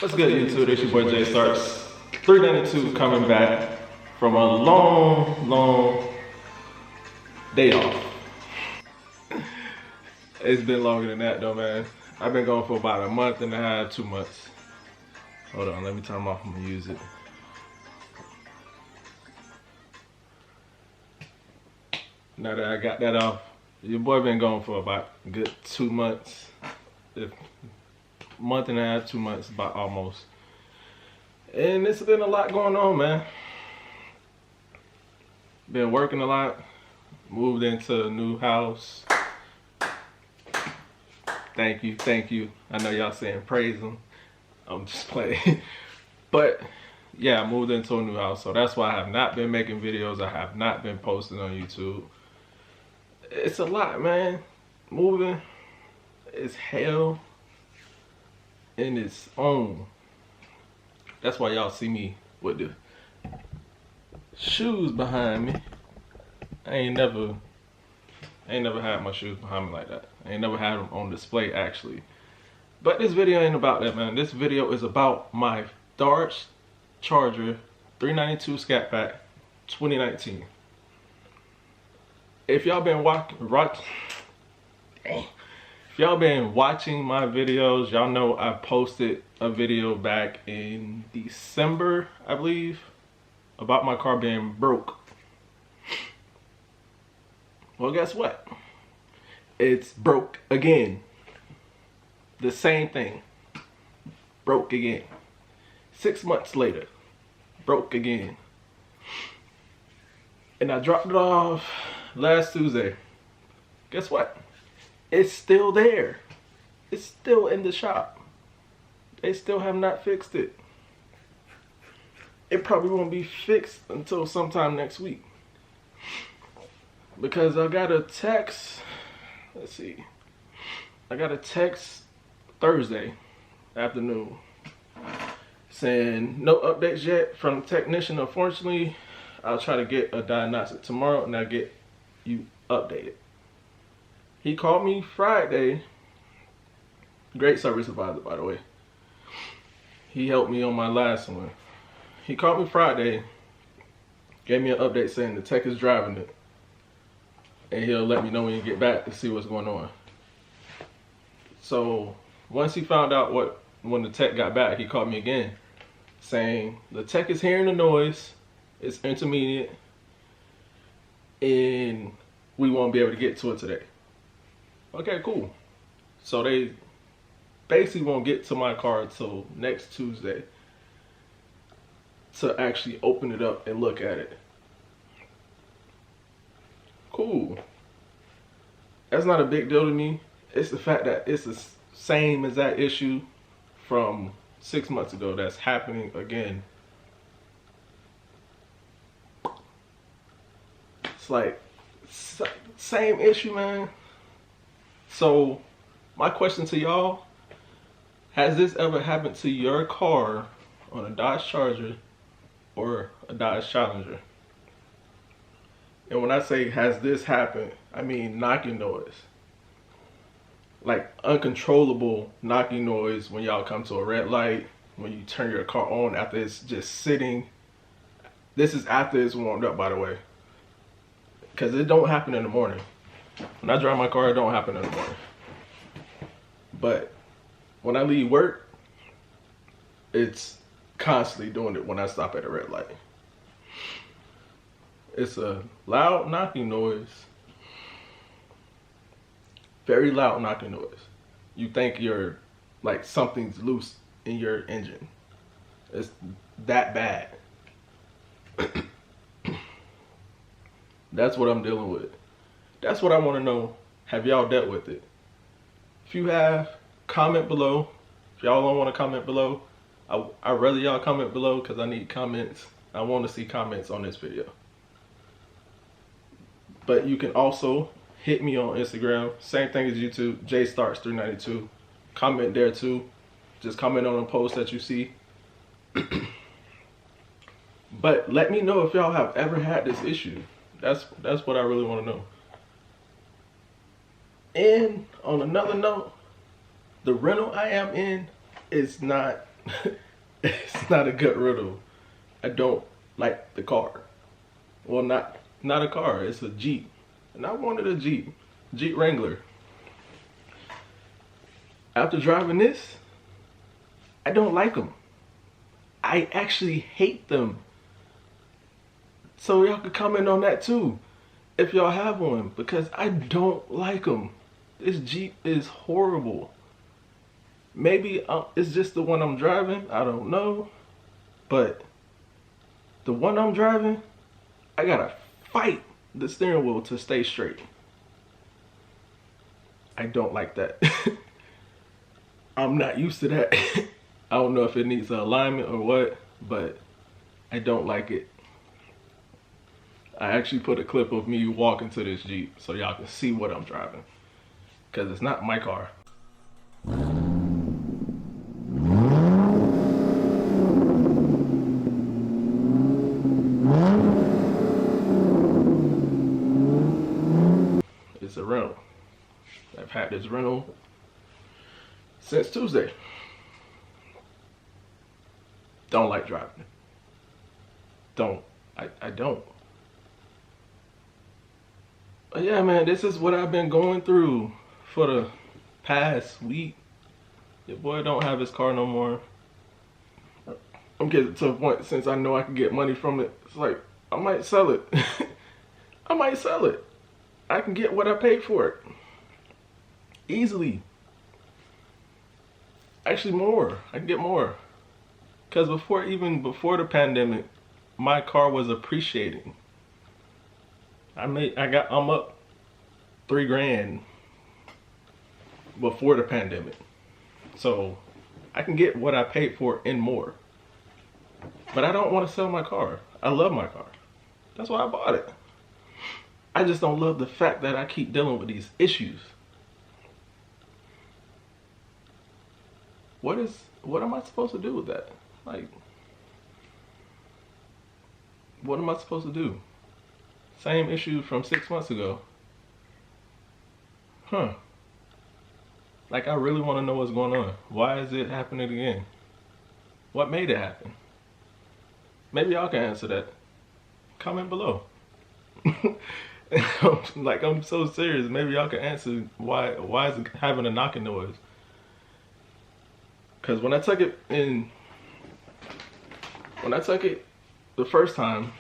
What's good, YouTube? It's your boy Jay Starks. 392 coming back from a long day off. It's been longer than that though, man. I've been going for about a month and a half, 2 months. Hold on, let me turn them off. I'm gonna use it. Now that I got that off, your boy been going for about a good 2 months. Month and a half, 2 months, about almost. And it's been a lot going on, man. Been working a lot. Moved into a new house. Thank you. I know y'all saying praise him. I'm just playing. But yeah, I moved into a new house, so that's why I have not been making videos. I have not been posting on YouTube. It's a lot, man. Moving is hell in its own. That's why y'all see me with the shoes behind me. I ain't never had my shoes behind me like that. I ain't never had them on display actually. But this video ain't about that, man. This video is about my Dart Charger 392 Scat Pack 2019. If y'all been watching my videos, y'all know I posted a video back in December, I believe, about my car being broke. Well, guess what? It's broke again. The same thing. Broke again. 6 months later, broke again. And I dropped it off last Tuesday. Guess what? It's still there. It's still in the shop. They still have not fixed it. It probably won't be fixed until sometime next week. Because I got a text, let's see. I got a text Thursday afternoon saying no updates yet from the technician. Unfortunately, I'll try to get a diagnostic tomorrow and I'll get you updated. He called me Friday. Great service advisor, by the way. He helped me on my last one. He called me Friday, gave me an update saying the tech is driving it, and he'll let me know when you get back to see what's going on. So once he found out when the tech got back, he called me again saying the tech is hearing the noise, it's intermediate, and we won't be able to get to it today. Okay, cool. So they basically won't get to my car until next Tuesday to actually open it up and look at it. Cool. That's not a big deal to me. It's the fact that it's the same exact issue from 6 months ago that's happening again. It's like same issue, man. So my question to y'all, has this ever happened to your car on a Dodge Charger or a Dodge Challenger? And when I say has this happened, I mean knocking noise. Like uncontrollable knocking noise when y'all come to a red light, when you turn your car on after it's just sitting. This is after it's warmed up, by the way. Because it don't happen in the morning. When I drive my car, it don't happen in the morning. But when I leave work, it's constantly doing it when I stop at a red light. It's a loud knocking noise. Very loud knocking noise. You think you're like something's loose in your engine. It's that bad. That's what I'm dealing with. That's what I want to know. Have y'all dealt with it? If you have, comment below. If y'all don't want to comment below, I'd rather y'all comment below because I need comments. I want to see comments on this video. But you can also hit me on Instagram. Same thing as YouTube, JStarks392. Comment there too. Just comment on a post that you see. But let me know if y'all have ever had this issue. That's what I really want to know. And on another note, the rental I am in is not It's not a good riddle. I don't like the car. Well, not a car. It's a Jeep, and I wanted a Jeep Wrangler. After driving this, I don't like them. I actually hate them. So y'all could comment on that too, if y'all have one, because I don't like them. This Jeep is horrible. Maybe it's just the one I'm driving, I don't know. But the one I'm driving, I gotta fight the steering wheel to stay straight. I don't like that. I'm not used to that. I don't know if it needs alignment or what, but I don't like it. I actually put a clip of me walking to this Jeep so y'all can see what I'm driving, because it's not my car. It's a rental. I've had this rental since Tuesday. Don't like driving it. I don't. But yeah, man, this is what I've been going through for the past week. Your boy don't have his car no more. I'm getting to a point, since I know I can get money from it, it's like, I might sell it. I might sell it. I can get what I paid for it. Easily. Actually more. I can get more. Because before the pandemic, my car was appreciating. I'm up $3,000 before the pandemic. So I can get what I paid for and more. But I don't want to sell my car. I love my car. That's why I bought it. I just don't love the fact that I keep dealing with these issues. What am I supposed to do with that? Like, what am I supposed to do? Same issue from 6 months ago. Huh. Like, I really want to know what's going on. Why is it happening again? What made it happen? Maybe y'all can answer that. Comment below. Like, I'm so serious. Maybe y'all can answer why is it having a knocking noise? Because when I took it the first time,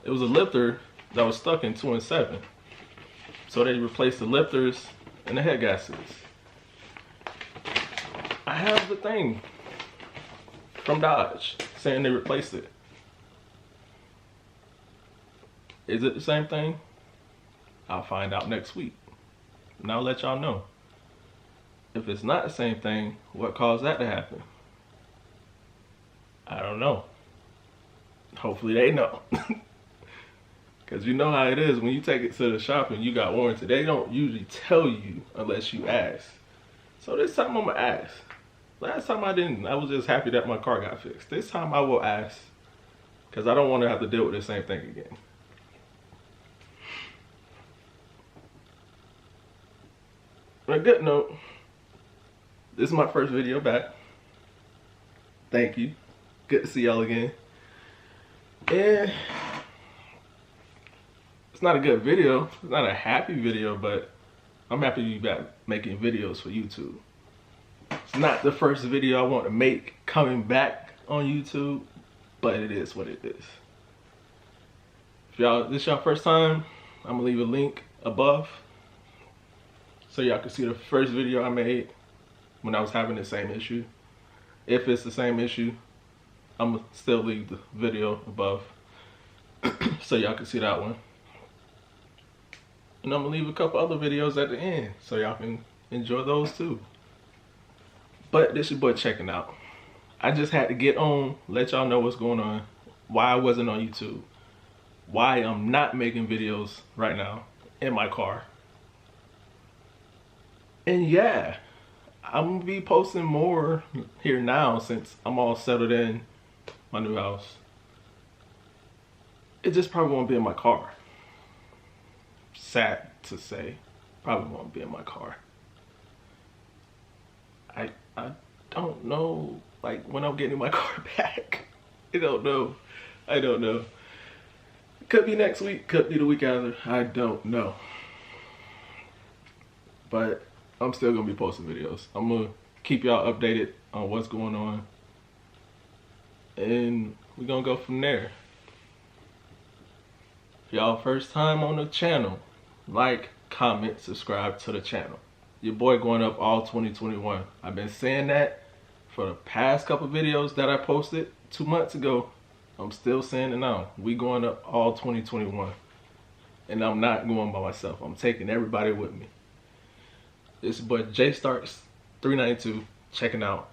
it was a lifter that was stuck in 2 and 7. So they replaced the lifters and the head gaskets. I have the thing from Dodge saying they replaced it. Is it the same thing? I'll find out next week. And I'll let y'all know. If it's not the same thing, what caused that to happen? I don't know. Hopefully they know. Because you know how it is when you take it to the shop and you got warranty. They don't usually tell you unless you ask. So this time I'm going to ask. Last time I didn't. I was just happy that my car got fixed. This time I will ask. Because I don't want to have to deal with the same thing again. On a good note, this is my first video back. Thank you. Good to see y'all again. And it's not a good video. It's not a happy video, but I'm happy to be back making videos for YouTube. It's not the first video I want to make coming back on YouTube, but it is what it is. If this is y'all first time, I'm gonna leave a link above so y'all can see the first video I made when I was having the same issue. If it's the same issue, I'm gonna still leave the video above so y'all can see that one. And I'm gonna leave a couple other videos at the end so y'all can enjoy those too. But this your boy checking out. I just had to get on, let y'all know what's going on, why I wasn't on YouTube, why I'm not making videos right now in my car. And yeah, I'm gonna be posting more here now since I'm all settled in my new house. It just probably won't be in my car. Sad to say, probably won't be in my car. I don't know Like when I'm getting my car back. I don't know. I don't know. Could be next week, could be the week after. I don't know. But I'm still gonna be posting videos. I'm gonna keep y'all updated on what's going on. And we're gonna go from there. If y'all first time on the channel, like, comment, subscribe to the channel. Your boy going up all 2021. I've been saying that for the past couple videos that I posted 2 months ago. I'm still saying it now. We going up all 2021. And I'm not going by myself. I'm taking everybody with me. This is boy J Starks 392 checking out.